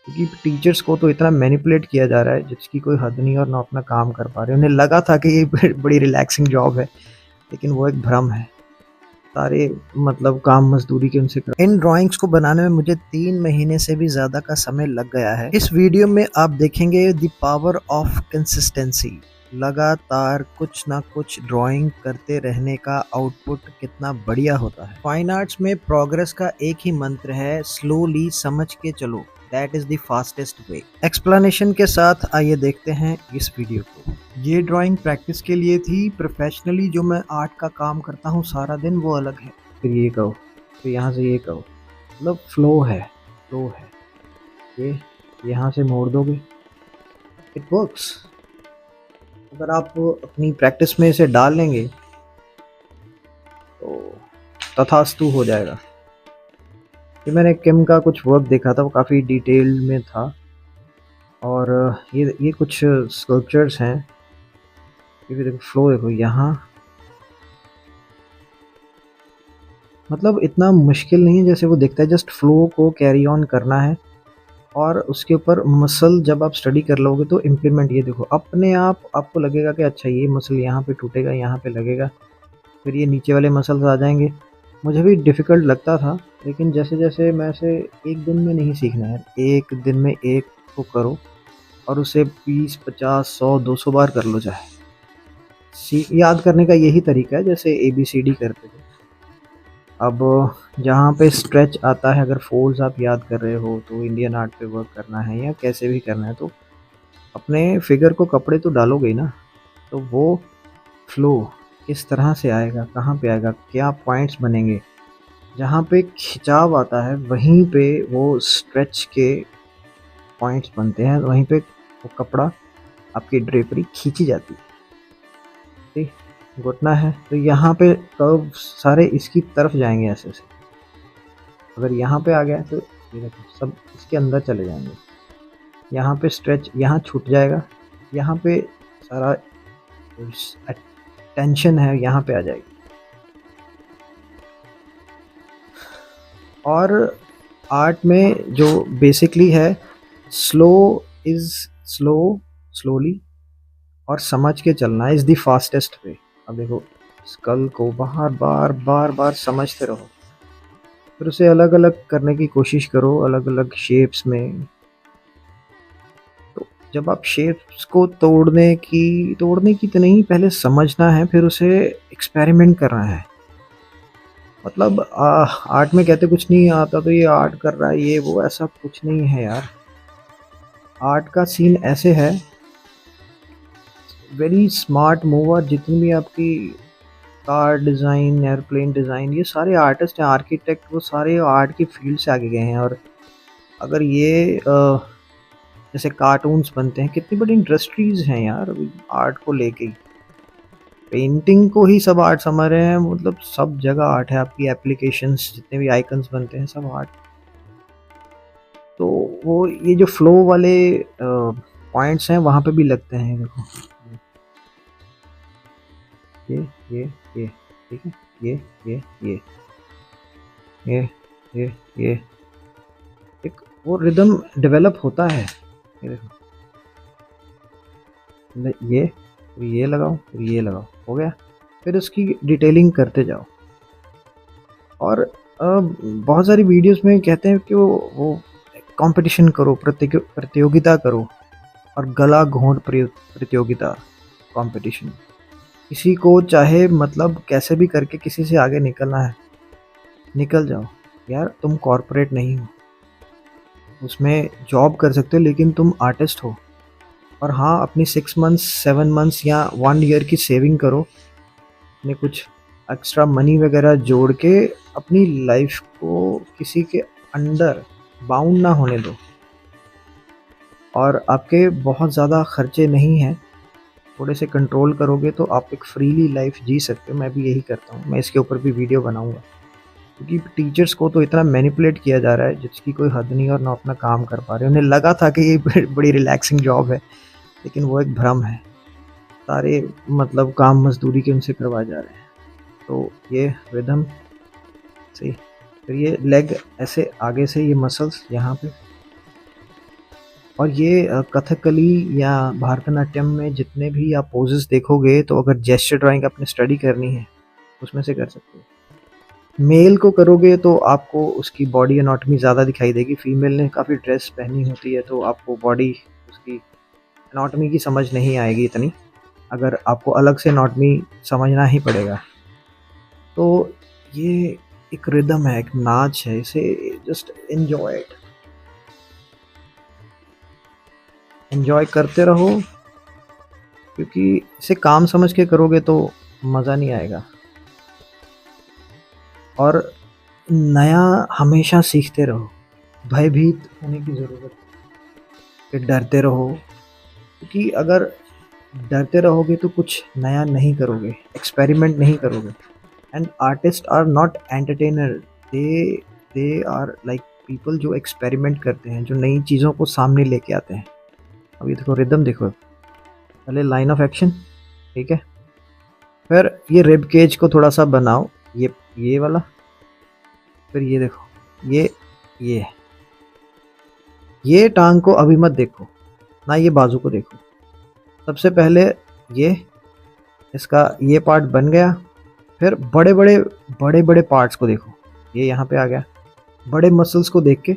क्योंकि टीचर्स को तो इतना मैनिपुलेट किया जा रहा है जिसकी कोई हद नहीं और ना अपना काम कर पा रहे। उन्हें लगा था कि ये बड़ी रिलैक्सिंग जॉब है, लेकिन वो एक भ्रम है। सारे मतलब काम मजदूरी के उनसे कर। इन ड्राइंग्स को बनाने में मुझे 3 महीने से भी ज़्यादा का समय लग गया है। इस वीडियो में आप देखेंगे द पावर ऑफ कंसिस्टेंसी। लगातार कुछ ना कुछ ड्राइंग करते रहने का आउटपुट कितना बढ़िया होता है। फाइन आर्ट्स में प्रोग्रेस का एक ही मंत्र है, स्लोली समझ के चलो, that is the fastest way. Explanation के साथ आइए देखते हैं इस वीडियो को। ये ड्राइंग प्रैक्टिस के लिए थी, प्रोफेशनली जो मैं आर्ट का काम करता हूँ सारा दिन वो अलग है। फिर ये कहो, फिर यहाँ से ये कहो, मतलब फ्लो है, फ्लो है। ये यहाँ से मोड़ दोगे, इट वर्क्स। अगर आप अपनी प्रैक्टिस में इसे डाल लेंगे तो तथास्तु हो जाएगा। ये मैंने किम का कुछ वर्क देखा था, वो काफ़ी डिटेल में था। और ये कुछ स्कल्पचर्स हैं। ये भी देखो, फ्लो देखो यहाँ, मतलब इतना मुश्किल नहीं है जैसे वो दिखता है। जस्ट फ्लो को कैरी ऑन करना है और उसके ऊपर मसल जब आप स्टडी कर लोगे तो इम्प्लीमेंट, ये देखो अपने आप आपको लगेगा कि अच्छा ये मसल यहाँ पे टूटेगा, यहाँ पे लगेगा, फिर ये नीचे वाले मसल्स आ जाएंगे। मुझे भी डिफ़िकल्ट लगता था, लेकिन जैसे जैसे मैं इसे एक दिन में नहीं सीखना है, एक दिन में एक को करो और उसे 20, 50, 100, 200 बार कर लो। चाहे याद करने का यही तरीका है जैसे ABCD करते थे। अब जहाँ पे स्ट्रेच आता है, अगर फोल्ड्स आप याद कर रहे हो तो इंडियन आर्ट पे वर्क करना है या कैसे भी करना है, तो अपने फिगर को कपड़े तो डालोगे ही ना। तो वो फ्लो किस तरह से आएगा, कहाँ पे आएगा, क्या पॉइंट्स बनेंगे, जहाँ पे खिंचाव आता है वहीं पे वो स्ट्रेच के पॉइंट्स बनते हैं, वहीं पे वो कपड़ा, आपकी ड्रेपरी खींची जाती है। ठीक, घुटना है तो यहाँ पे कर्व सारे इसकी तरफ जाएंगे ऐसे से। अगर यहाँ पे आ गया तो ये देखो सब इसके अंदर चले जाएंगे। यहाँ पे स्ट्रेच, यहाँ छूट जाएगा, यहाँ पे सारा टेंशन है यहाँ पे आ जाएगी। और आर्ट में जो बेसिकली है, स्लो इज स्लो, स्लोली और समझ के चलना इज द फास्टेस्ट वे। अब देखो, स्कल को बार बार बार बार समझते रहो, फिर उसे अलग अलग करने की कोशिश करो, अलग अलग शेप्स में। तो जब आप शेप्स को तोड़ने की तो नहीं, पहले समझना है, फिर उसे एक्सपेरिमेंट करना है। मतलब आर्ट में कहते कुछ नहीं आता तो ये आर्ट कर रहा है, ये वो, ऐसा कुछ नहीं है यार। आर्ट का सीन ऐसे है, वेरी स्मार्ट मूवर, जितनी भी आपकी कार डिज़ाइन, एयरप्लेन डिज़ाइन, ये सारे आर्टिस्ट हैं, आर्किटेक्ट, वो सारे आर्ट की फील्ड से आगे गए हैं। और अगर ये जैसे कार्टून्स बनते हैं, कितनी बड़ी इंडस्ट्रीज़ हैं यार आर्ट को लेके ही। पेंटिंग को ही सब आर्ट समझ रहे हैं, मतलब सब जगह आर्ट है। आपकी एप्लीकेशंस, जितने भी आइकन्स बनते हैं, सब आर्ट। तो वो ये जो फ्लो वाले पॉइंट्स हैं वहाँ पे भी लगते हैं। देखो ये ये ये ठीक है, ये ये ये ये ये ये एक वो रिदम डेवलप होता है। ये देखो, ये फिर ये लगाओ, फिर ये लगाओ, हो गया। फिर उसकी डिटेलिंग करते जाओ। और बहुत सारी वीडियोस में कहते हैं कि वो कंपटीशन करो, प्रतियोगिता करो, और गला घोंट प्रतियोगिता, कंपटीशन। किसी को चाहे मतलब कैसे भी करके किसी से आगे निकलना है, निकल जाओ यार। तुम कॉर्पोरेट नहीं हो, उसमें जॉब कर सकते हो, लेकिन तुम आर्टिस्ट हो। और हाँ, अपनी 6 मंथ्स, 7 मंथ्स या 1 ईयर की सेविंग करो, अपने कुछ एक्स्ट्रा मनी वगैरह जोड़ के अपनी लाइफ को किसी के अंडर बाउंड ना होने दो। और आपके बहुत ज़्यादा खर्चे नहीं हैं, थोड़े से कंट्रोल करोगे तो आप एक फ्रीली लाइफ जी सकते हो। मैं भी यही करता हूँ, मैं इसके ऊपर भी वीडियो बनाऊँगा। क्योंकि टीचर्स को तो इतना मैनिपुलेट किया जा रहा है जिसकी कोई हद नहीं और ना अपना काम कर पा रहे। उन्हें लगा था कि ये बड़ी रिलैक्सिंग जॉब है, लेकिन वो एक भ्रम है। सारे मतलब काम मजदूरी के उनसे करवाए जा रहे हैं। तो ये रिदम सही, फिर ये लेग ऐसे आगे से, ये मसल्स यहाँ पे, और ये कथकली या भरतनाट्यम में जितने भी आप पोजेस देखोगे, तो अगर जेस्चर ड्राइंग आपने स्टडी करनी है उसमें से कर सकते हो। मेल को करोगे तो आपको उसकी बॉडी एनाटॉमी ज़्यादा दिखाई देगी। फीमेल ने काफ़ी ड्रेस पहनी होती है तो आपको बॉडी उसकी एनाटॉमी की समझ नहीं आएगी इतनी। अगर आपको अलग से एनाटॉमी समझना ही पड़ेगा। तो ये एक रिदम है, एक नाच है, इसे जस्ट एन्जॉय इट। एन्जॉय करते रहो, क्योंकि इसे काम समझ के करोगे तो मज़ा नहीं आएगा। और नया हमेशा सीखते रहो, भयभीत होने की ज़रूरत है कि डरते रहो, क्योंकि अगर डरते रहोगे तो कुछ नया नहीं करोगे, एक्सपेरिमेंट नहीं करोगे। And artist are not entertainer, they are like people जो एक्सपेरिमेंट करते हैं, जो नई चीज़ों को सामने लेके आते हैं। अब ये देखो रिदम देखो, पहले लाइन ऑफ एक्शन, ठीक है, फिर ये रिब केज को थोड़ा सा बनाओ, ये वाला, फिर ये देखो, ये टांग को अभी मत देखो ना, ये बाजू को देखो। सबसे पहले ये इसका ये पार्ट बन गया, फिर बड़े बड़े पार्ट्स को देखो, ये यहाँ पे आ गया, बड़े मसल्स को देख के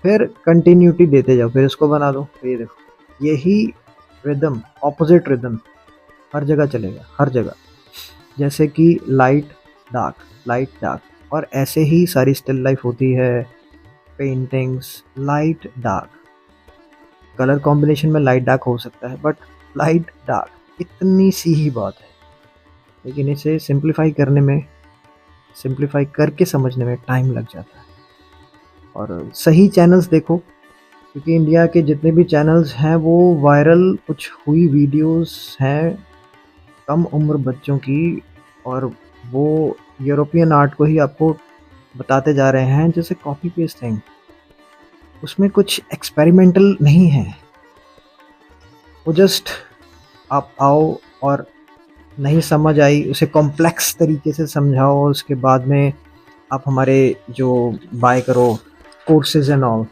फिर कंटिन्यूटी देते जाओ, फिर इसको बना दो। तो ये देखो, यही रिदम, ऑपोजिट रिदम हर जगह चलेगा, हर जगह। जैसे कि लाइट डार्क, और ऐसे ही सारी स्टिल लाइफ होती है, paintings, light dark, colour combination में लाइट डार्क हो सकता है, बट लाइट डार्क इतनी सी ही बात है। लेकिन इसे सिंप्लीफाई करके समझने में टाइम लग जाता है। और सही चैनल्स देखो, क्योंकि इंडिया के जितने भी चैनल्स हैं वो वायरल कुछ हुई वीडियोस हैं कम उम्र बच्चों की, और वो यूरोपियन आर्ट को ही आपको बताते जा रहे हैं जैसे कॉपी पेस्ट थिंग। उसमें कुछ एक्सपेरिमेंटल नहीं है, वो जस्ट आप आओ और नहीं समझ आई उसे कॉम्प्लेक्स तरीके से समझाओ, और उसके बाद में आप हमारे जो बाय करो courses and all,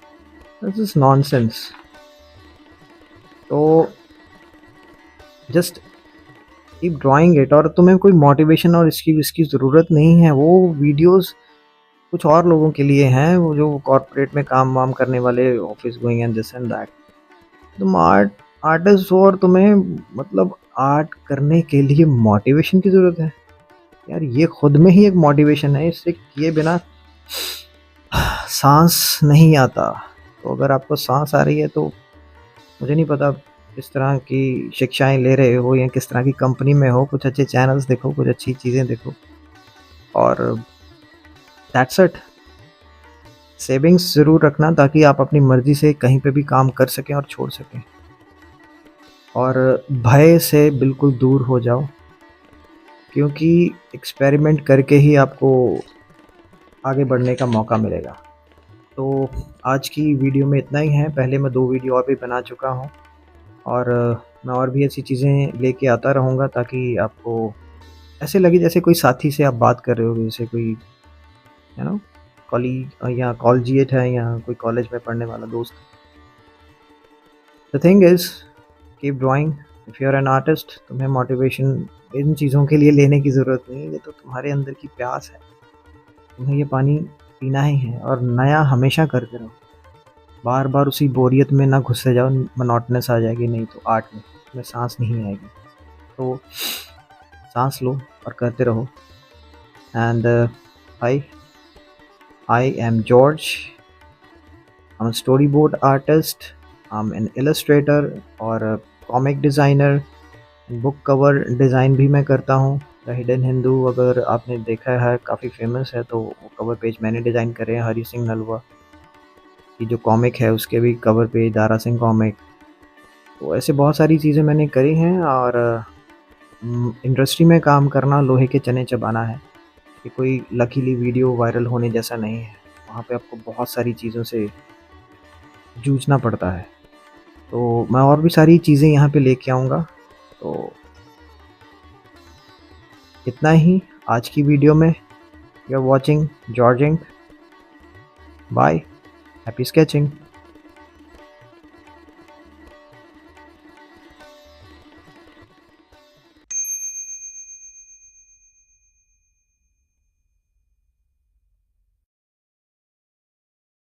this is nonsense. तो जस्ट कीप ड्राइंग इट, और तुम्हें कोई मोटिवेशन और इसकी ज़रूरत नहीं है। वो वीडियोस कुछ और लोगों के लिए हैं, वो जो कॉर्पोरेट में काम वाम करने वाले, office going and this and that. तुम आर्टिस्ट हो और तुम्हें मतलब आर्ट करने के लिए मोटिवेशन की ज़रूरत है यार, ये खुद में ही एक मोटिवेशन है। इससे किए बिना सांस नहीं आता। तो अगर आपको सांस आ रही है तो मुझे नहीं पता किस तरह की शिक्षाएं ले रहे हो या किस तरह की कंपनी में हो, कुछ अच्छे चैनल्स देखो, कुछ अच्छी चीज़ें देखो, और दैट्स इट। सेविंग्स ज़रूर रखना ताकि आप अपनी मर्ज़ी से कहीं पे भी काम कर सकें और छोड़ सकें। और भय से बिल्कुल दूर हो जाओ, क्योंकि एक्सपेरिमेंट करके ही आपको आगे बढ़ने का मौका मिलेगा। तो आज की वीडियो में इतना ही है। पहले मैं 2 वीडियो और भी बना चुका हूँ, और मैं और भी ऐसी चीज़ें लेके आता रहूँगा ताकि आपको ऐसे लगे जैसे कोई साथी से आप बात कर रहे हो, जैसे कोई कॉलीग या कॉलेजिएट है या कोई कॉलेज में पढ़ने वाला दोस्त। The thing is keep drawing. If you are an artist, तुम्हें मोटिवेशन इन चीज़ों के लिए लेने की ज़रूरत नहीं है, ये तो तुम्हारे अंदर की प्यास है, तुम्हें ये पानी पीना ही है। और नया हमेशा करते रहो, बार बार उसी बोरियत में ना घुसते जाओ, मोनोटोनस आ जाएगी, नहीं तो आर्ट में सांस नहीं आएगी। तो सांस लो और करते रहो। And I am George, I am storyboard artist, I am an illustrator और comic designer. Book cover design भी मैं करता हूँ। द हिडन हिंदू अगर आपने देखा है, काफ़ी फेमस है, तो वो कवर पेज मैंने डिज़ाइन करे हैं। हरी सिंह नलवा की जो कॉमिक है उसके भी cover page, Dara Singh comic. तो ऐसे बहुत सारी चीज़ें मैंने करी हैं। और इंडस्ट्री में काम करना लोहे के चने चबाना है, कि कोई लकीली वीडियो वायरल होने जैसा नहीं है। वहाँ पे आपको बहुत सारी चीज़ों से जूझना पड़ता है। तो मैं और भी सारी चीज़ें यहाँ पे लेके आऊँगा। तो इतना ही आज की वीडियो में। You are watching George Ink. Bye, happy sketching.